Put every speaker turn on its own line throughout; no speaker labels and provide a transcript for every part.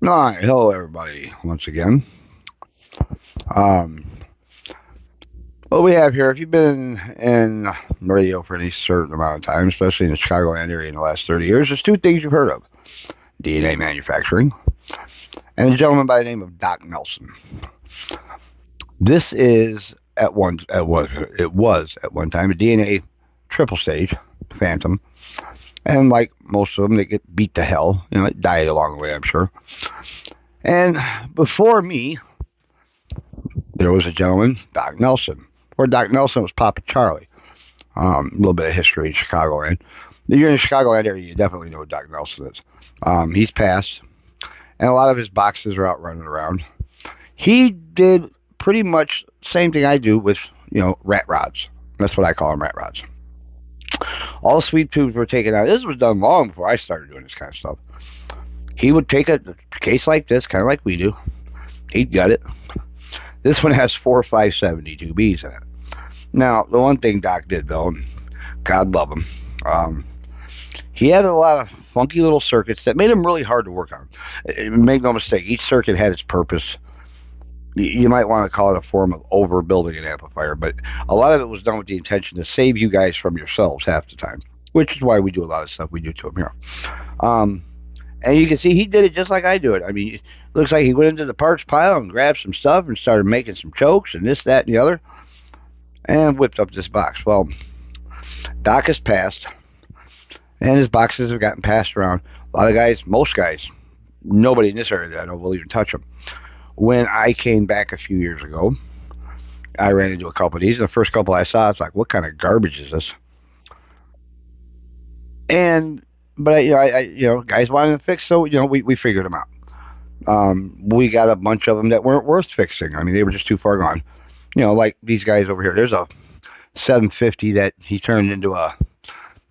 All right, hello everybody. Once again, um, what we have here. If you've been in radio for any certain amount of time, especially in the Chicagoland area in the last 30 years, there's two things you've heard of: DNA manufacturing and a gentleman by the name of Doc Nelson. This is it was at one time a DNA triple stage phantom, and like most of them, they get beat to hell. Die along the way, I'm sure. And before me, there was a gentleman, Doc Nelson. Or Doc Nelson was Papa Charlie. A little bit of history in Chicagoland. If you're in the Chicagoland area, you definitely know who Doc Nelson is. He's passed, and a lot of his boxes are out running around. He did pretty much the same thing I do with, rat rods. That's what I call them, rat rods. All sweep tubes were taken out. This was done long before I started doing this kind of stuff. He would take a case like this, kind of like we do. He'd gut it. This one has 4,572Bs in it. Now, the one thing Doc did, though, God love him, he had a lot of funky little circuits that made him really hard to work on. Make no mistake, each circuit had its purpose. You might want to call it a form of overbuilding an amplifier, but a lot of it was done with the intention to save you guys from yourselves half the time, which is why we do a lot of stuff we do to him here. And you can see he did it just like I do it. I mean, it looks like he went into the parts pile and grabbed some stuff and started making some chokes and this, that, and the other, and whipped up this box. Well, Doc has passed, and his boxes have gotten passed around. A lot of guys, most guys, nobody in this area that I know will even touch them. When I came back a few years ago, I ran into a couple of these, and the first couple I saw, it's like, what kind of garbage is this? And but guys wanted to fix, so we figured them out. We got a bunch of them that weren't worth fixing. I mean, they were just too far gone. Like these guys over here. There's a 750 that he turned into a.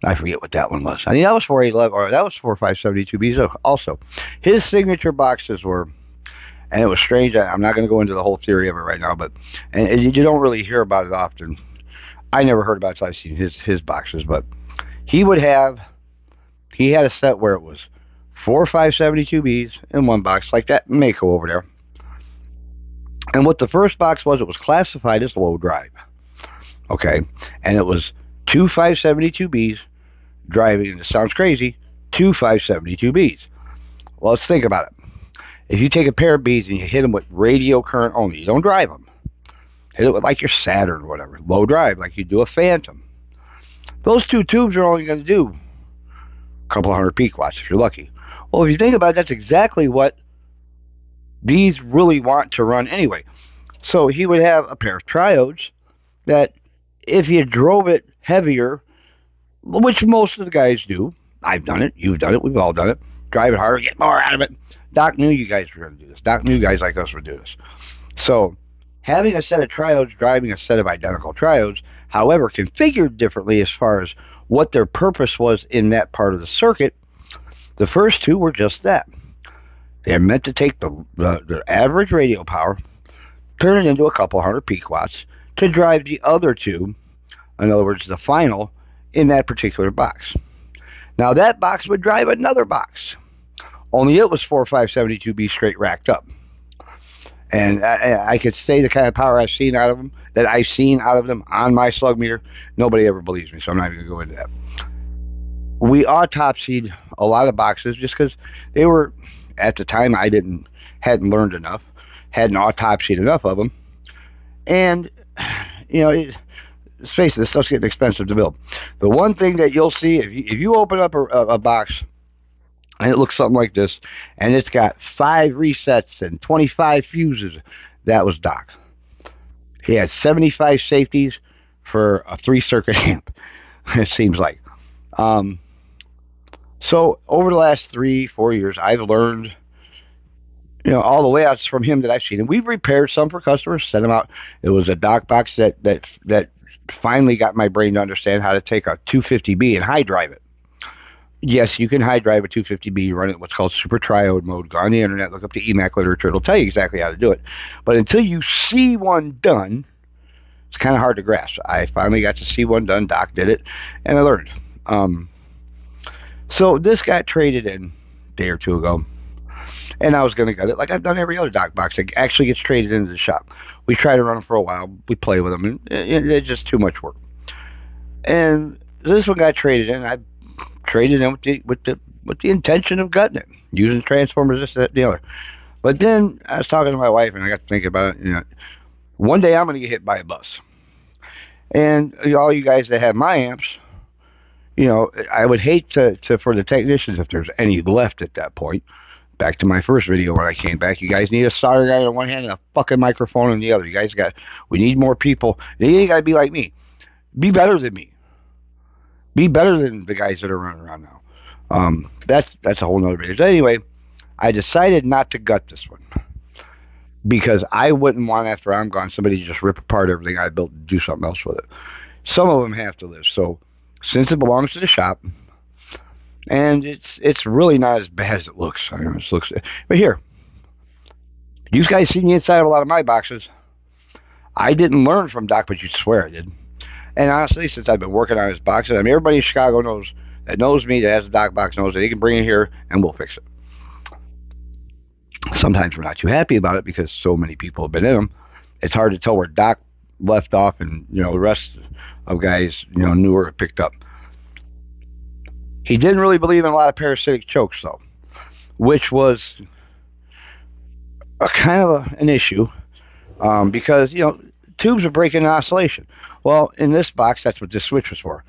I forget what that one was. I think that was 4,811, or that was 4,572Bs also. His signature boxes were, and it was strange. I'm not going to go into the whole theory of it right now, but and you don't really hear about it often. I never heard about it until I've seen his boxes, but he would have. He had a set where it was 4,572Bs in one box, like that Mako over there. And what the first box was, it was classified as low drive. Okay. And it was two 572Bs driving, and it sounds crazy, two 572Bs. Well, let's think about it. If you take a pair of Bs and you hit them with radio current only, you don't drive them. Hit it with like your Saturn or whatever, low drive, like you do a Phantom. Those two tubes are only going to do couple of hundred peak watts if you're lucky. Well, if you think about it, that's exactly what these really want to run anyway. So he would have a pair of triodes that if you drove it heavier, which most of the guys do, I've done it, you've done it, we've all done it, drive it harder, get more out of it. Doc knew you guys were going to do this. Doc knew guys like us would do this. So having a set of triodes driving a set of identical triodes, however, configured differently as far as what their purpose was in that part of the circuit, the first two were just that. They're meant to take the average radio power, turn it into a couple hundred peak watts to drive the other two, in other words, the final, in that particular box. Now that box would drive another box, only it was 4,572B straight racked up. And I could say the kind of power I've seen out of them, that I've seen out of them on my slug meter. Nobody ever believes me, so I'm not even going to go into that. We autopsied a lot of boxes just because they were, at the time, hadn't learned enough, hadn't autopsied enough of them. And, let's face it, this stuff's getting expensive to build. The one thing that you'll see, if you open up a box, and it looks something like this, and it's got 5 resets and 25 fuses, that was Doc. He had 75 safeties for a 3-circuit amp, it seems like. So over the last 3-4 years, I've learned, all the layouts from him that I've seen. And we've repaired some for customers, sent them out. It was a Doc box that finally got my brain to understand how to take a 250B and high drive it. Yes, you can high drive a 250B, run it in what's called super triode mode. Go on the internet, look up the EMAC literature. It'll tell you exactly how to do it. But until you see one done, it's kind of hard to grasp. I finally got to see one done. Doc did it, and I learned. So this got traded in a day or two ago. And I was going to gut it like I've done every other dock box that actually gets traded into the shop. We try to run them for a while. We play with them, and it's just too much work. And this one got traded in. I traded in with the intention of gutting it, using transformers, this, that, and the other. But then I was talking to my wife, and I got to thinking about it. One day I'm going to get hit by a bus, and all you guys that have my amps, I would hate to for the technicians if there's any left at that point. Back to my first video when I came back, you guys need a solder guy on one hand and a fucking microphone on the other. We need more people. You ain't got to be like me. Be better than me. Be better than the guys that are running around now. That's a whole nother video. So anyway, I decided not to gut this one because I wouldn't want after I'm gone somebody to just rip apart everything I built and do something else with it. Some of them have to live. So since it belongs to the shop, and it's really not as bad as it looks. I know it looks, but here, you guys seen the inside of a lot of my boxes. I didn't learn from Doc, but you'd swear I did. And honestly, since I've been working on his boxes, I mean, everybody in Chicago knows me, that has a Doc box, knows that he can bring it here and we'll fix it. Sometimes we're not too happy about it because so many people have been in them. It's hard to tell where Doc left off and the rest of guys newer picked up. He didn't really believe in a lot of parasitic chokes though, which was a kind of an issue because tubes are breaking oscillation. Well, in this box, that's what this switch was for.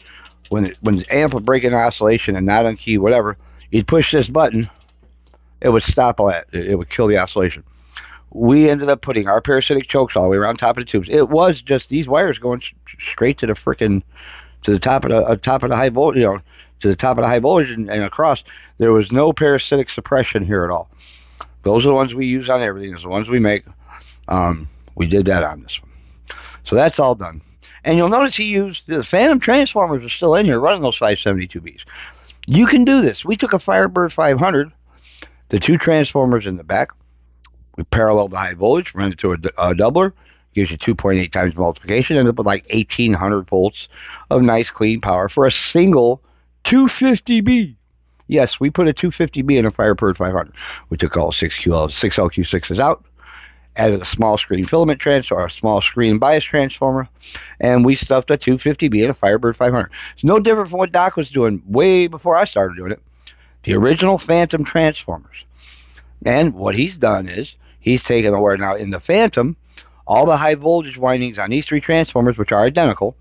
When the amp would break in oscillation and not on key, whatever, you'd push this button, it would stop all that. It would kill the oscillation. We ended up putting our parasitic chokes all the way around top of the tubes. It was just these wires going straight to the frickin' to the top of the high voltage, to the top of the high voltage and across. There was no parasitic suppression here at all. Those are the ones we use on everything. Those are the ones we make. We did that on this one. So that's all done. And you'll notice he used the Phantom transformers are still in here running those 572Bs. You can do this. We took a Firebird 500, the two transformers in the back. We paralleled the high voltage, ran it to a doubler, gives you 2.8 times multiplication, ended up with like 1800 volts of nice clean power for a single 250B. Yes, we put a 250B in a Firebird 500. We took all 6 LQ6s out, added a small screen filament transformer, a small screen bias transformer, and we stuffed a 250B in a Firebird 500. It's no different from what Doc was doing way before I started doing it. The original Phantom transformers. And what he's done is he's taken away now in the Phantom all the high voltage windings on these three transformers, which are identical,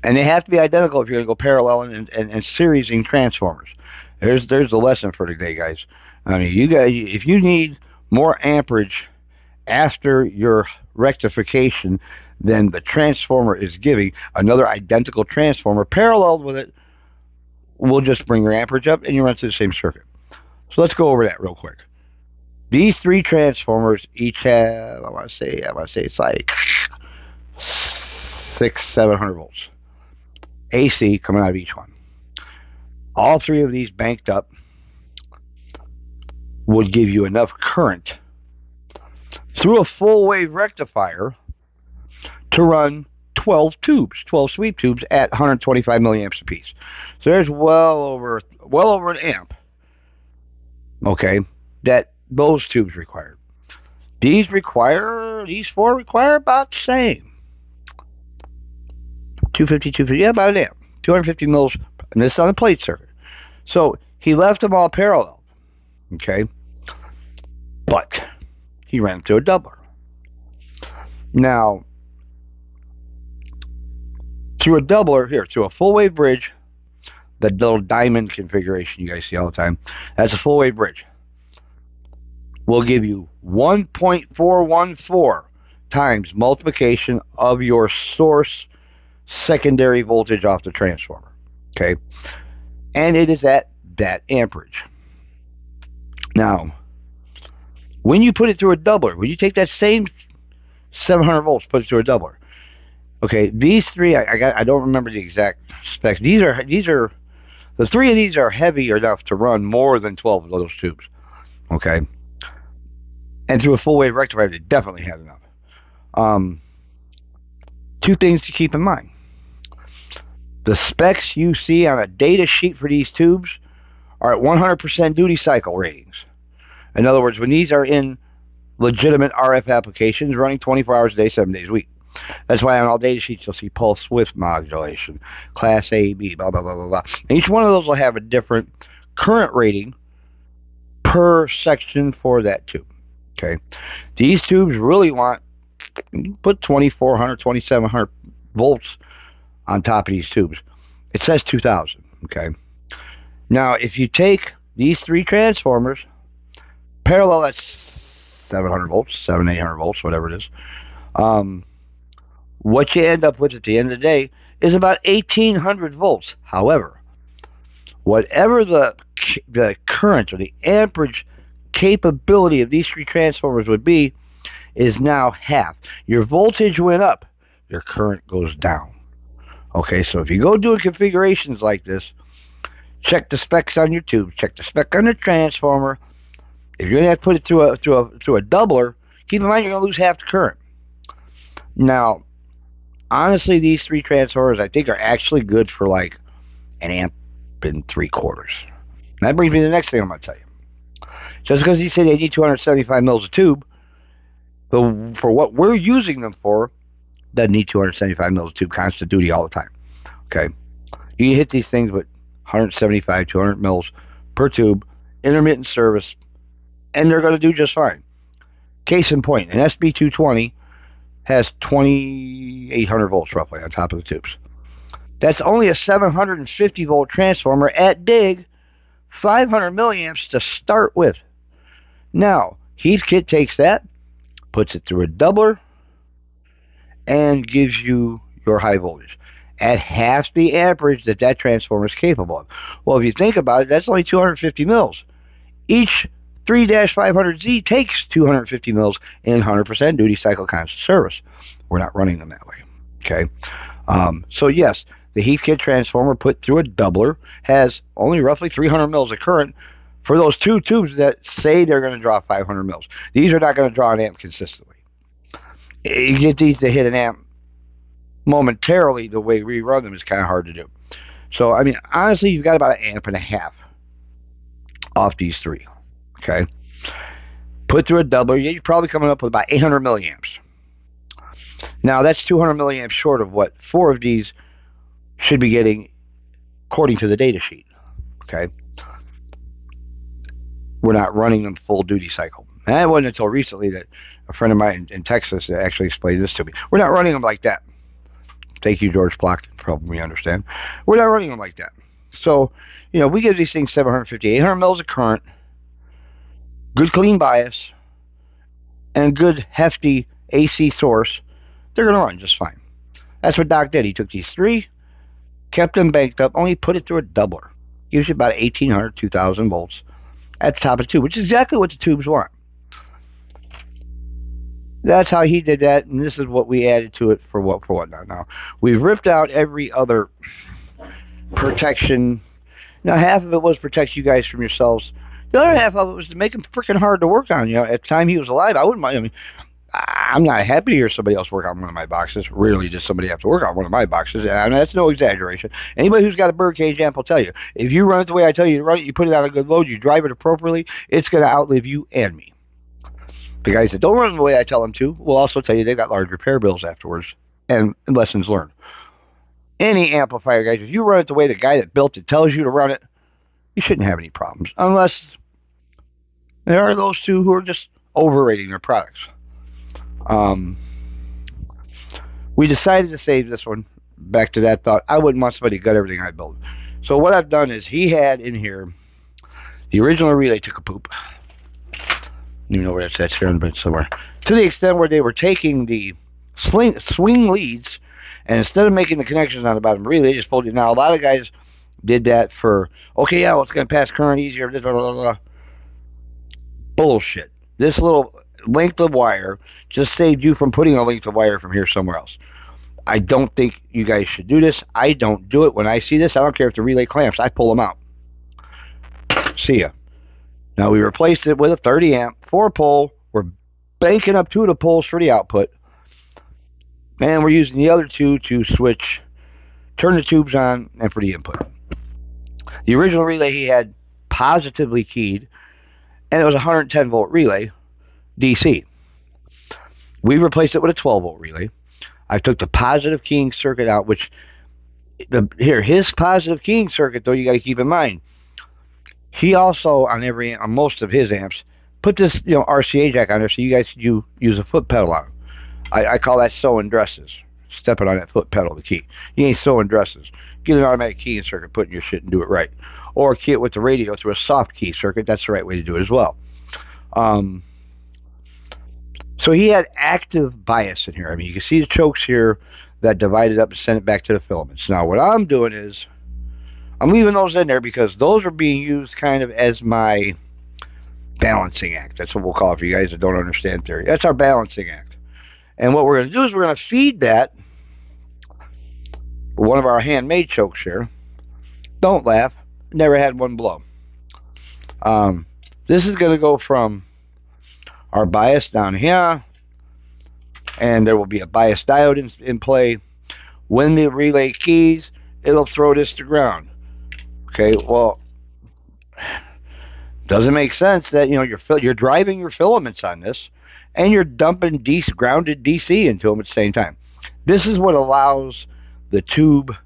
and they have to be identical if you're going to go parallel and seriesing transformers. There's the lesson for today, guys. I mean, if you need more amperage after your rectification than the transformer is giving, another identical transformer paralleled with it will just bring your amperage up and you run through the same circuit. So let's go over that real quick. These three transformers each have, I want to say it's like 700 volts AC coming out of each one. All three of these banked up would give you enough current through a full wave rectifier to run 12 sweep tubes at 125 milliamps apiece. So there's well over an amp, okay, that those tubes required. These four require about the same. 250, yeah, about an amp. 250 mils, and this is on a plate circuit. So he left them all parallel, okay, but he ran to a doubler. Now, through a doubler, through a full wave bridge, the little diamond configuration you guys see all the time, that's a full wave bridge. Will give you 1.414 times multiplication of your source secondary voltage off the transformer. Okay? And it is at that amperage. Now, when you put it through a doubler, when you take that same 700 volts, put it through a doubler. Okay, these three, I don't remember the exact specs. These are the three of these are heavy enough to run more than 12 of those tubes. Okay? And through a full wave rectifier, they definitely had enough. Two things to keep in mind. The specs you see on a data sheet for these tubes are at 100% duty cycle ratings. In other words, when these are in legitimate RF applications running 24 hours a day, 7 days a week. That's why on all data sheets you'll see pulse width modulation, class A, B, blah, blah, blah, blah, blah. And each one of those will have a different current rating per section for that tube. Okay. These tubes really want, put 2400, 2700 volts on top of these tubes. It says 2000. Okay. Now, if you take these three transformers, parallel that's 700 volts, 800 volts, whatever it is. What you end up with at the end of the day is about 1800 volts. However, whatever the current or the amperage capability of these three transformers would be is now half. Your voltage went up, your current goes down. Okay, so if you go doing configurations like this, check the specs on your tube, check the spec on the transformer. If you're gonna have to put it through a doubler, keep in mind you're gonna lose half the current. Now, honestly, these three transformers I think are actually good for like an amp and 3/4. And that brings me to the next thing I'm gonna tell you. Just because you say they need 275 mils of tube, for what we're using them for, doesn't need 275 mils of tube constant duty all the time. Okay, you can hit these things with 175, 200 mils per tube, intermittent service, and they're going to do just fine. Case in point, an SB220 has 2800 volts roughly on top of the tubes. That's only a 750 volt transformer at dig, 500 milliamps to start with. Now, Heathkit takes that, puts it through a doubler, and gives you your high voltage at half the amperage that transformer is capable of. Well, if you think about it, that's only 250 mils. Each 3-500Z takes 250 mils in 100% duty cycle constant service. We're not running them that way. Okay. So yes, the Heathkit transformer put through a doubler has only roughly 300 mils of current for those two tubes that say they're going to draw 500 mils. These are not going to draw an amp consistently. You get these to hit an amp momentarily the way we run them is kind of hard to do. So, I mean, honestly, you've got about an amp and a half off these three. Okay. Put through a doubler, you're probably coming up with about 800 milliamps. Now, that's 200 milliamps short of what 4 of these should be getting according to the data sheet. Okay. We're not running them full duty cycle. And it wasn't until recently that a friend of mine in Texas actually explained this to me. We're not running them like that. Thank you, George Block. Probably understand. We're not running them like that. So, we give these things 750, 800 mils of current, good clean bias, and good hefty AC source. They're going to run just fine. That's what Doc did. He took these three, kept them banked up, only put it through a doubler. Usually about 1800, 2000 volts at the top of the tube, which is exactly what the tubes want. That's how he did that, and this is what we added to it for whatnot. Now, we've ripped out every other protection. Now, half of it was protect you guys from yourselves. The other half of it was to make him freaking hard to work on. At the time he was alive, I wouldn't mind. I mean, I'm not happy to hear somebody else work on one of my boxes. Rarely does somebody have to work on one of my boxes, and that's no exaggeration. Anybody who's got a birdcage amp will tell you, if you run it the way I tell you to run it, you put it on a good load, you drive it appropriately, it's going to outlive you and me. The guys that don't run it the way I tell them to will also tell you they've got large repair bills afterwards and lessons learned. Any amplifier, guys, if you run it the way the guy that built it tells you to run it, you shouldn't have any problems, unless there are those two who are just overrating their products. We decided to save this one. Back to that thought, I wouldn't want somebody to gut everything I built. So what I've done is he had in here, the original relay took a poop. You know where that's here in the bed somewhere. To the extent where they were taking the swing leads, and instead of making the connections on the bottom relay, they just pulled it. Now, a lot of guys did that for, okay, yeah, well, it's going to pass current easier, blah, blah, blah. Bullshit. This little length of wire just saved you from putting a length of wire from here somewhere else. I don't think you guys should do this. I don't do it. When I see this, I don't care if the relay clamps. I pull them out. See ya. Now, we replaced it with a 30 amp, 4-pole. We're banking up 2 of the poles for the output. And we're using the other 2 to switch, turn the tubes on, and for the input. The original relay he had positively keyed, and it was a 110 volt relay DC. We replaced it with a 12 volt relay. I took the positive keying circuit out, which his positive keying circuit though, you got to keep in mind. He also on most of his amps put this RCA jack on there so you guys could use a foot pedal on. I call that sewing dresses. Stepping on that foot pedal, the key. You ain't sewing dresses. Get an automatic keying circuit, put in your shit and do it right. Or key it with the radio through a soft key circuit. That's the right way to do it as well. Um, so he had active bias in here. I mean, you can see the chokes here that divided up and sent it back to the filaments. Now, what I'm doing is I'm leaving those in there because those are being used kind of as my balancing act. That's what we'll call it for you guys that don't understand theory. That's our balancing act. And what we're going to do is we're going to feed that one of our handmade chokes here. Don't laugh. Never had one blow. This is going to go from our bias down here, and there will be a bias diode in play. When the relay keys, it'll throw this to ground. Okay, well, doesn't make sense that you're driving your filaments on this, and you're dumping grounded DC into them at the same time. This is what allows the tube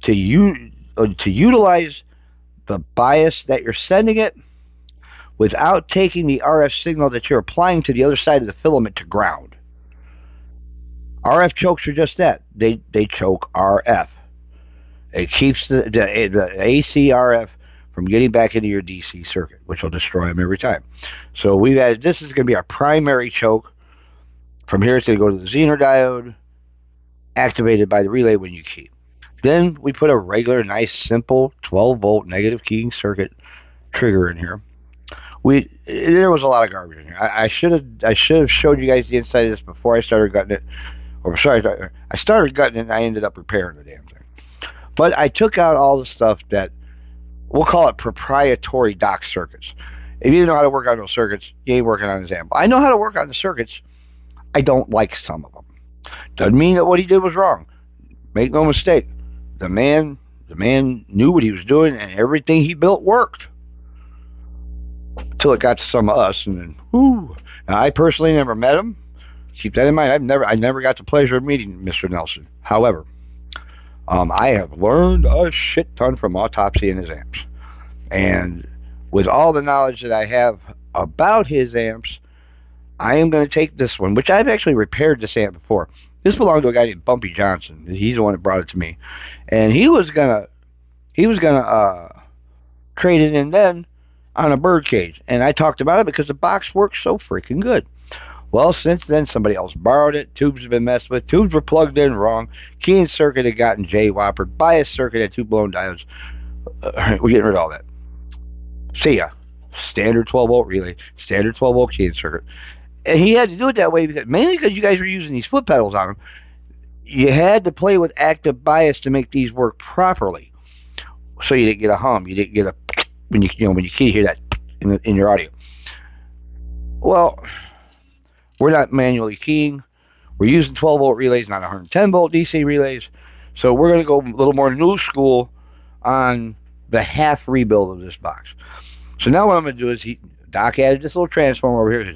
to utilize the bias that you're sending it without taking the RF signal that you're applying to the other side of the filament to ground. RF chokes are just that. They choke RF. It keeps the AC RF from getting back into your DC circuit, which will destroy them every time. So we've added, this is going to be our primary choke. From here, it's going to go to the Zener diode, activated by the relay when you key. Then we put a regular, nice, simple 12 volt negative keying circuit trigger in here. There was a lot of garbage in here. I should have showed you guys the inside of this before I started gutting it. Or sorry, I started gutting it and I ended up repairing the damn thing. But I took out all the stuff that we'll call it proprietary dock circuits. If you didn't know how to work on those circuits, you ain't working on this amp. I know how to work on the circuits. I don't like some of them. Doesn't mean that what he did was wrong. Make no mistake. The man knew what he was doing, and everything he built worked. Until it got to some of us, and then whoo. Now, I personally never met him. Keep that in mind. I never got the pleasure of meeting Mr. Nelson. However, I have learned a shit ton from Autopsy and his amps. And with all the knowledge that I have about his amps, I am going to take this one, which I've actually repaired this amp before. This belonged to a guy named Bumpy Johnson. He's the one that brought it to me, and he was gonna trade it in then on a birdcage. And I talked about it because the box works so freaking good. Well, since then, somebody else borrowed it. Tubes have been messed with. Tubes were plugged in wrong. Keying circuit had gotten J-whoppered. Bias circuit had two blown diodes. We're getting rid of all that. See ya. Standard 12 volt relay. Standard 12 volt keying circuit. And he had to do it that way mainly because you guys were using these foot pedals on them. You had to play with active bias to make these work properly. So you didn't get a hum. You didn't get a when you key, you hear that in your audio. Well, we're not manually keying. We're using 12 volt relays, not 110 volt DC relays. So we're going to go a little more new school on the half rebuild of this box. So now what I'm going to do is Doc added this little transformer over here.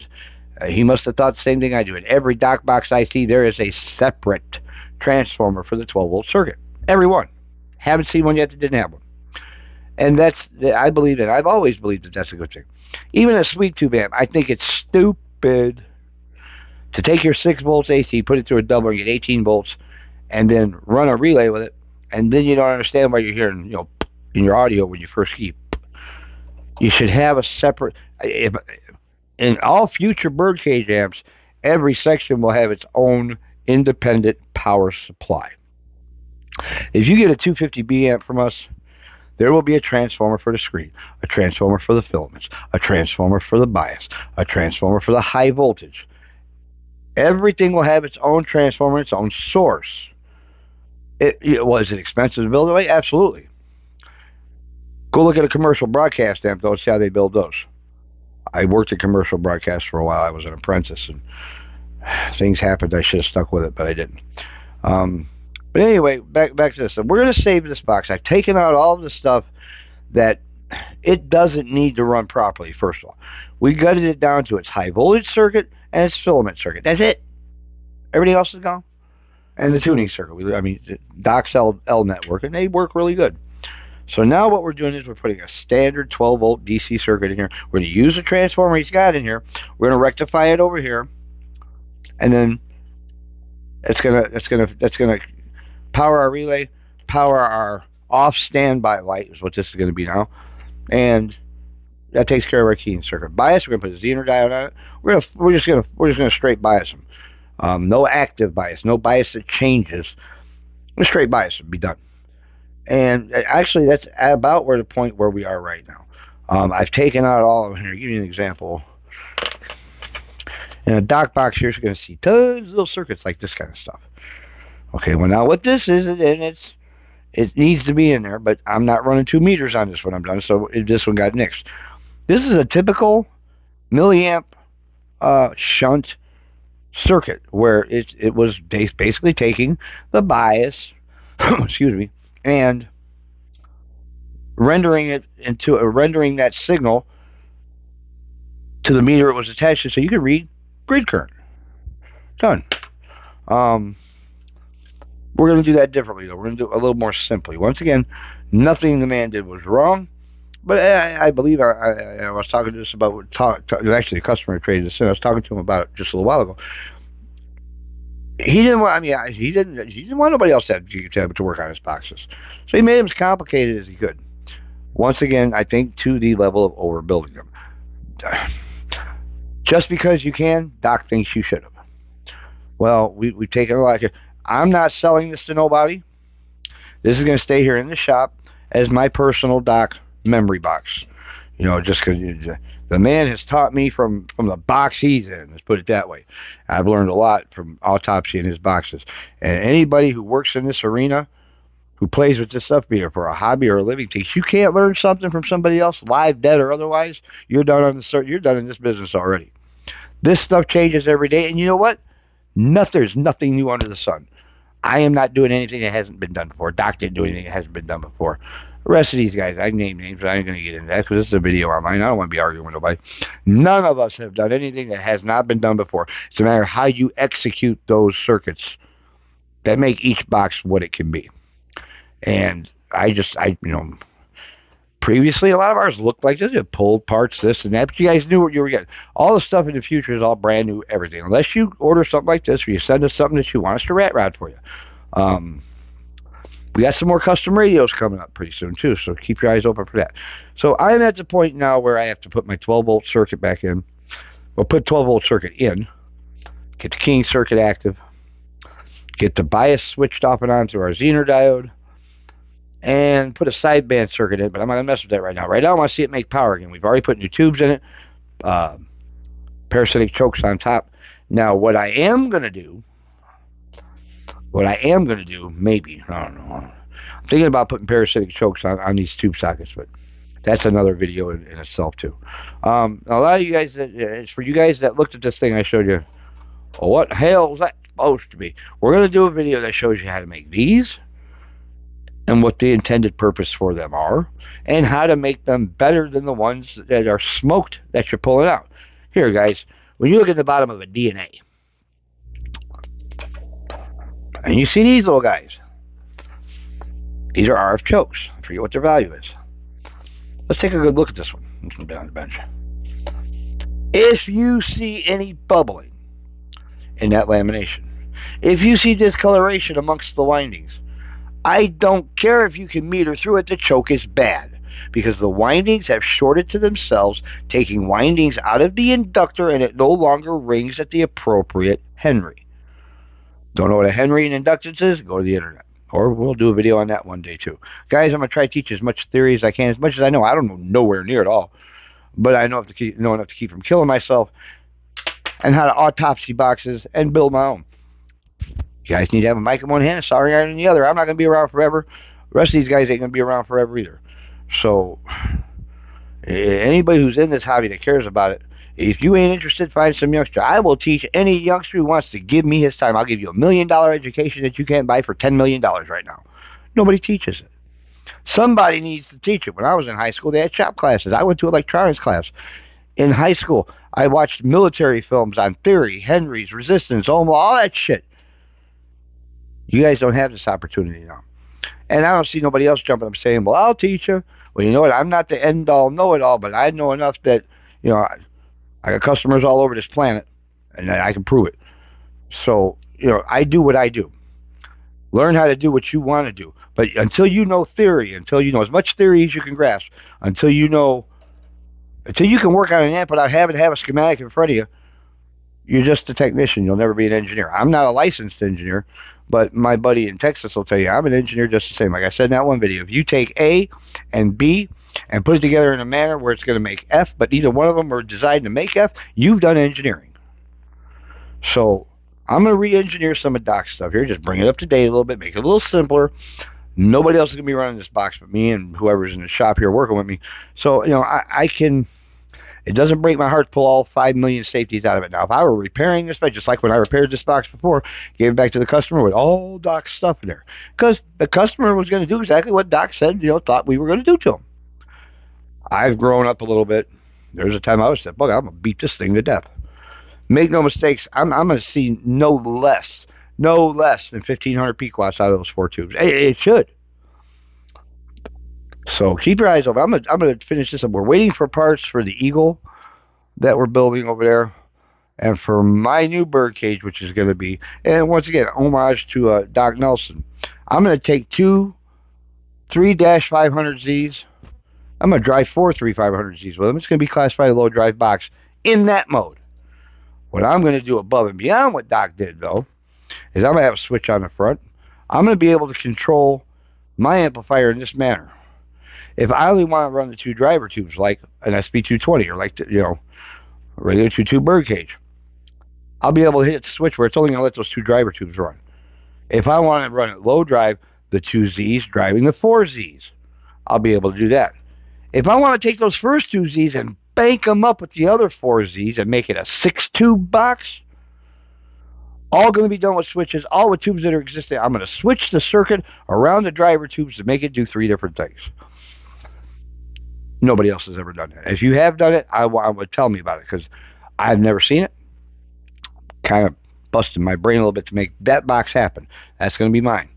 He must have thought the same thing I do. In every Doc box I see, there is a separate transformer for the 12 volt circuit. Every one. Haven't seen one yet that didn't have one. And I believe that. I've always believed that that's a good thing. Even a sweet tube amp, I think it's stupid to take your 6 volts AC, put it through a double, and get 18 volts, and then run a relay with it, and then you don't understand why you're hearing, in your audio when you first key. You should have a separate. In all future birdcage amps, every section will have its own independent power supply. If you get a 250B amp from us, there will be a transformer for the screen, a transformer for the filaments, a transformer for the bias, a transformer for the high voltage. Everything will have its own transformer, its own source. Was it expensive to build away? Absolutely. Go look at a commercial broadcast amp, though, and see how they build those. I worked in commercial broadcast for a while. I was an apprentice, and things happened. I should have stuck with it, but I didn't. But anyway, back to this. So we're going to save this box. I've taken out all of the stuff that it doesn't need to run properly, first of all. We gutted it down to its high voltage circuit and its filament circuit. That's it. Everything else is gone. And the tuning circuit. I mean, Doc's L network, and they work really good. So now what we're doing is we're putting a standard 12 volt DC circuit in here. We're going to use the transformer he's got in here. We're going to rectify it over here, and then that's gonna power our relay, power our off standby light is what this is going to be now, and that takes care of our keying circuit. Bias, we're going to put a Zener diode on it. We're just gonna straight bias them. No active bias, no bias that changes. Just straight bias and be done. And actually, that's about where the point where we are right now. I've taken out all of them here. I'll give you an example. In a dock box here, you're going to see tons of little circuits like this kind of stuff. Okay, well now what this is, and it needs to be in there, but I'm not running 2 meters on this when I'm done, so this one got nixed. This is a typical milliamp shunt circuit where it was basically taking the bias, excuse me, and rendering that signal to the meter it was attached to, so you could read grid current. Done. Um, we're going to do that differently, though. We're going to do it a little more simply. Once again, nothing the man did was wrong, but I believe I was talking to this about actually a customer traded this in. I was talking to him about it just a little while ago. He didn't want. I mean, he didn't want nobody else to work on his boxes, so he made them as complicated as he could. Once again, I think to the level of overbuilding them. Just because you can, Doc thinks you should have. Well, we've taken a lot of. I'm not selling this to nobody. This is going to stay here in the shop as my personal Doc memory box. Just because the man has taught me from the box he's in. Let's put it that way. I've learned a lot from autopsy in his boxes. And anybody who works in this arena, who plays with this stuff, be it for a hobby or a living, thinks you can't learn something from somebody else, live, dead, or otherwise, you're done you're done in this business already. This stuff changes every day, and you know what? There's nothing new under the sun. I am not doing anything that hasn't been done before. Doc didn't do anything that hasn't been done before. The rest of these guys, I can name names, but I ain't going to get into that because this is a video online. I don't want to be arguing with nobody. None of us have done anything that has not been done before. It's a matter of how you execute those circuits that make each box what it can be. And previously a lot of ours looked like this. You pulled parts, this and that, but you guys knew what you were getting. All the stuff in the future is all brand new, everything. Unless you order something like this or you send us something that you want us to rat route for you. We got some more custom radios coming up pretty soon too, so keep your eyes open for that. So I'm at the point now where I have to put my 12 volt circuit back in. We'll put 12 volt circuit in, get the keying circuit active, get the bias switched off and on through our Zener diode, and put a sideband circuit in, but I'm not going to mess with that right now. Right now I want to see it make power again. We've already put new tubes in it, parasitic chokes on top. Now what I am going to do, maybe, I don't know. I'm thinking about putting parasitic chokes on these tube sockets, but that's another video in itself too. A lot of you guys, it's for you guys that looked at this thing I showed you. Oh, what hell is that supposed to be? We're going to do a video that shows you how to make these and what the intended purpose for them are, and how to make them better than the ones that are smoked that you're pulling out. Here, guys, when you look at the bottom of a DNA, and you see these little guys, these are RF chokes. I forget what their value is. Let's take a good look at this one. It's going to be on the bench. If you see any bubbling in that lamination, if you see discoloration amongst the windings, I don't care if you can meter through it, the choke is bad. Because the windings have shorted to themselves, taking windings out of the inductor, and it no longer rings at the appropriate Henry. Don't know what a Henry and inductance is? Go to the internet. Or we'll do a video on that one day too. Guys, I'm going to try to teach as much theory as I can, as much as I know. I don't know nowhere near it all. But I know enough to keep from killing myself, and how to autopsy boxes and build my own. You guys need to have a mic in one hand, a soldering iron in the other. I'm not going to be around forever. The rest of these guys ain't going to be around forever either. So, anybody who's in this hobby that cares about it, if you ain't interested, find some youngster. I will teach any youngster who wants to give me his time. I'll give you $1 million education that you can't buy for $10 million right now. Nobody teaches it. Somebody needs to teach it. When I was in high school, they had shop classes. I went to electronics class. In high school, I watched military films on theory, Henry's, resistance, Ohm law, all that shit. You guys don't have this opportunity now. And I don't see nobody else jumping up saying, well, I'll teach you. Well, you know what? I'm not the end all, know it all, but I know enough that, I got customers all over this planet and I can prove it. So, I do what I do. Learn how to do what you want to do. But until you know theory, until you know as much theory as you can grasp, until you know, until you can work on an amp without having to have a schematic in front of you, you're just a technician. You'll never be an engineer. I'm not a licensed engineer, but my buddy in Texas will tell you I'm an engineer just the same. Like I said in that one video, if you take A and B and put it together in a manner where it's going to make F, but neither one of them are designed to make F, you've done engineering. So I'm going to re-engineer some of Doc's stuff here, just bring it up to date a little bit, make it a little simpler. Nobody else is going to be running this box but me and whoever's in the shop here working with me. So, I can, it doesn't break my heart to pull all 5 million safeties out of it. Now, if I were repairing this box, just like when I repaired this box before, gave it back to the customer with all Doc's stuff in there, because the customer was going to do exactly what Doc said, thought we were going to do to him. I've grown up a little bit. There's a time I was said, "Bug, I'm going to beat this thing to death." Make no mistakes, I'm going to see no less than 1,500 peak watts out of those four tubes. It should. So keep your eyes open. I'm gonna finish this up. We're waiting for parts for the Eagle that we're building over there, and for my new bird cage, which is going to be, and once again, homage to Doc Nelson. I'm going to take two 3-500Zs. I'm going to drive four 3-500Zs with them. It's going to be classified a low drive box in that mode. What I'm going to do above and beyond what Doc did, though, is I'm going to have a switch on the front. I'm going to be able to control my amplifier in this manner. If I only want to run the two driver tubes, like an SB220 or like a regular 2-tube bird cage, I'll be able to hit the switch where it's only going to let those two driver tubes run. If I want to run it low drive, the two Z's driving the four Z's, I'll be able to do that. If I want to take those first two Z's and bank them up with the other four Z's and make it a 6-tube box, all going to be done with switches, all with tubes that are existing. I'm going to switch the circuit around the driver tubes to make it do three different things. Nobody else has ever done that. If you have done it, I would tell me about it, because I've never seen it. Kind of busting my brain a little bit to make that box happen. That's going to be mine.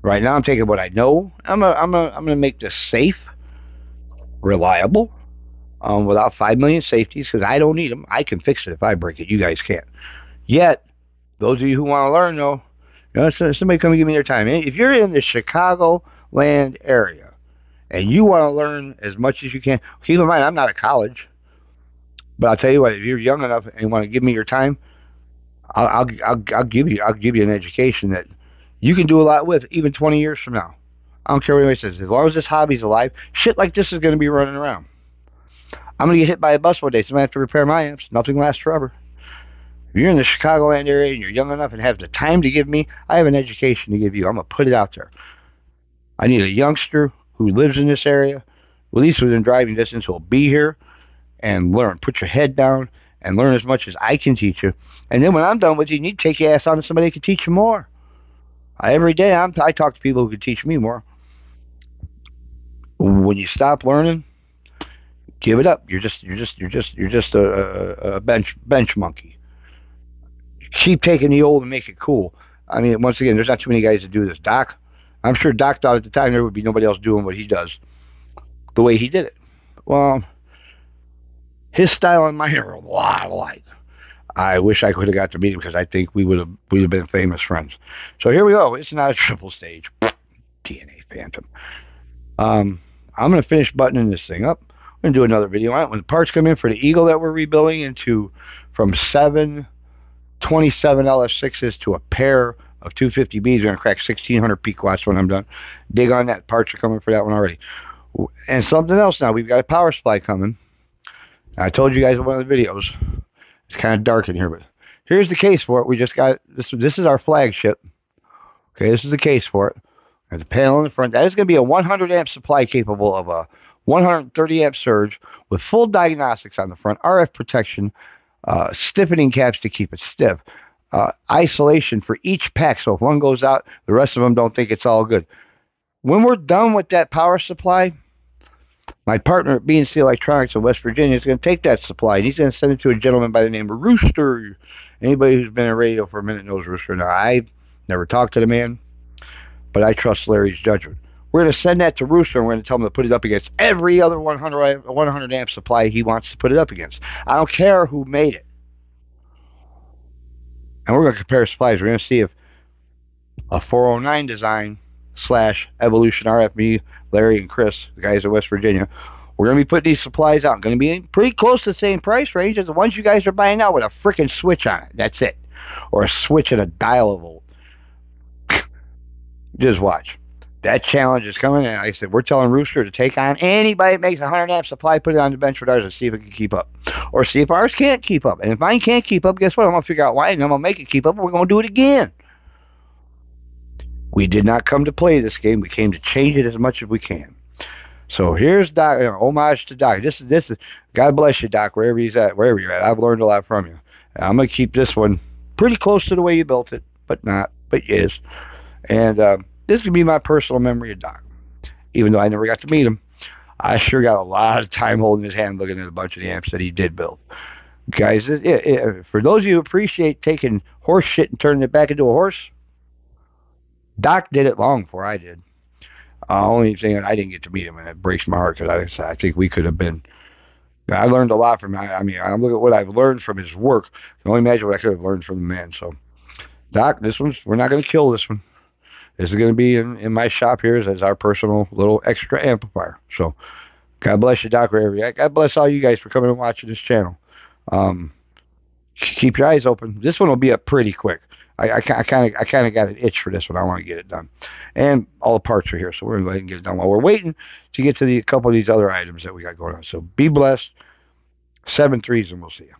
Right now, I'm taking what I know. I'm gonna make this safe, reliable, without 5 million safeties, because I don't need them. I can fix it if I break it. You guys can't. Yet, those of you who want to learn, though, somebody come and give me their time. If you're in the Chicagoland area and you want to learn as much as you can, keep in mind I'm not at college, but I'll tell you what: if you're young enough and want to give me your time, I'll give you an education that you can do a lot with, even 20 years from now. I don't care what anybody says. As long as this hobby's alive, shit like this is going to be running around. I'm going to get hit by a bus one day, so I'm going to have to repair my amps. Nothing lasts forever. If you're in the Chicagoland area and you're young enough and have the time to give me, I have an education to give you. I'm going to put it out there. I need a youngster who lives in this area, at least within driving distance, who will be here and learn. Put your head down and learn as much as I can teach you. And then when I'm done with you, you need to take your ass on to somebody who can teach you more. Every day I talk to people who can teach me more. When you stop learning, give it up. You're just a bench monkey. Keep taking the old and make it cool. I mean, once again, there's not too many guys that do this. Doc, I'm sure Doc thought at the time there would be nobody else doing what he does the way he did it. Well, his style and mine are a lot alike. I wish I could have got to meet him, because I think we'd have been famous friends. So here we go. It's not a triple stage. DNA Phantom. I'm going to finish buttoning this thing up. I'm going to do another video on it. When the parts come in for the Eagle that we're rebuilding into from 7 27 LF6s to a pair of 250Bs, we're going to crack 1,600 peak watts when I'm done. Dig on that. Parts are coming for that one already. And something else now. We've got a power supply coming. I told you guys in one of the videos. It's kind of dark in here, but here's the case for it. We just got this. This is our flagship. Okay, this is the case for it. There's a panel in the front. That is going to be a 100 amp supply capable of a 130 amp surge with full diagnostics on the front, RF protection, stiffening caps to keep it stiff, isolation for each pack. So if one goes out, the rest of them don't think it's all good. When we're done with that power supply, my partner at B&C Electronics in West Virginia is going to take that supply and he's going to send it to a gentleman by the name of Rooster. Anybody who's been in radio for a minute knows Rooster. Now, I've never talked to the man, but I trust Larry's judgment. We're going to send that to Rooster and we're going to tell him to put it up against every other 100 amp supply he wants to put it up against. I don't care who made it. And we're going to compare supplies. We're going to see if a 409 design slash Evolution RFB, Larry and Chris, the guys in West Virginia, we're going to be putting these supplies out. Going to be pretty close to the same price range as the ones you guys are buying now with a freaking switch on it. That's it. Or a switch and a dial a volt. Just watch. That challenge is coming, and like I said, we're telling Rooster to take on anybody that makes a 100 amp supply, put it on the bench with ours, and see if it can keep up. Or see if ours can't keep up. And if mine can't keep up, guess what? I'm going to figure out why, and I'm going to make it keep up, and we're going to do it again. We did not come to play this game. We came to change it as much as we can. So here's Doc, homage to Doc. This is God bless you, Doc, wherever he's at, wherever you're at. I've learned a lot from you. And I'm gonna keep this one pretty close to the way you built it, but is. And this could be my personal memory of Doc. Even though I never got to meet him, I sure got a lot of time holding his hand, looking at a bunch of the amps that he did build. Guys, for those of you who appreciate taking horse shit and turning it back into a horse, Doc did it long before I did. Only thing I didn't get to meet him, and it breaks my heart because I think we could have been. I learned a lot from him. I mean, I'm looking at what I've learned from his work. I can only imagine what I could have learned from the man. So, Doc, we're not going to kill this one. This is going to be in my shop here as our personal little extra amplifier. So, God bless you, Doc, wherever you're at. God bless all you guys for coming and watching this channel. Um, keep your eyes open. This one will be up pretty quick. I kind of got an itch for this one. I want to get it done, and all the parts are here, so we're gonna go ahead and get it done while we're waiting to get to a couple of these other items that we got going on. So be blessed. 7 threes, and we'll see you.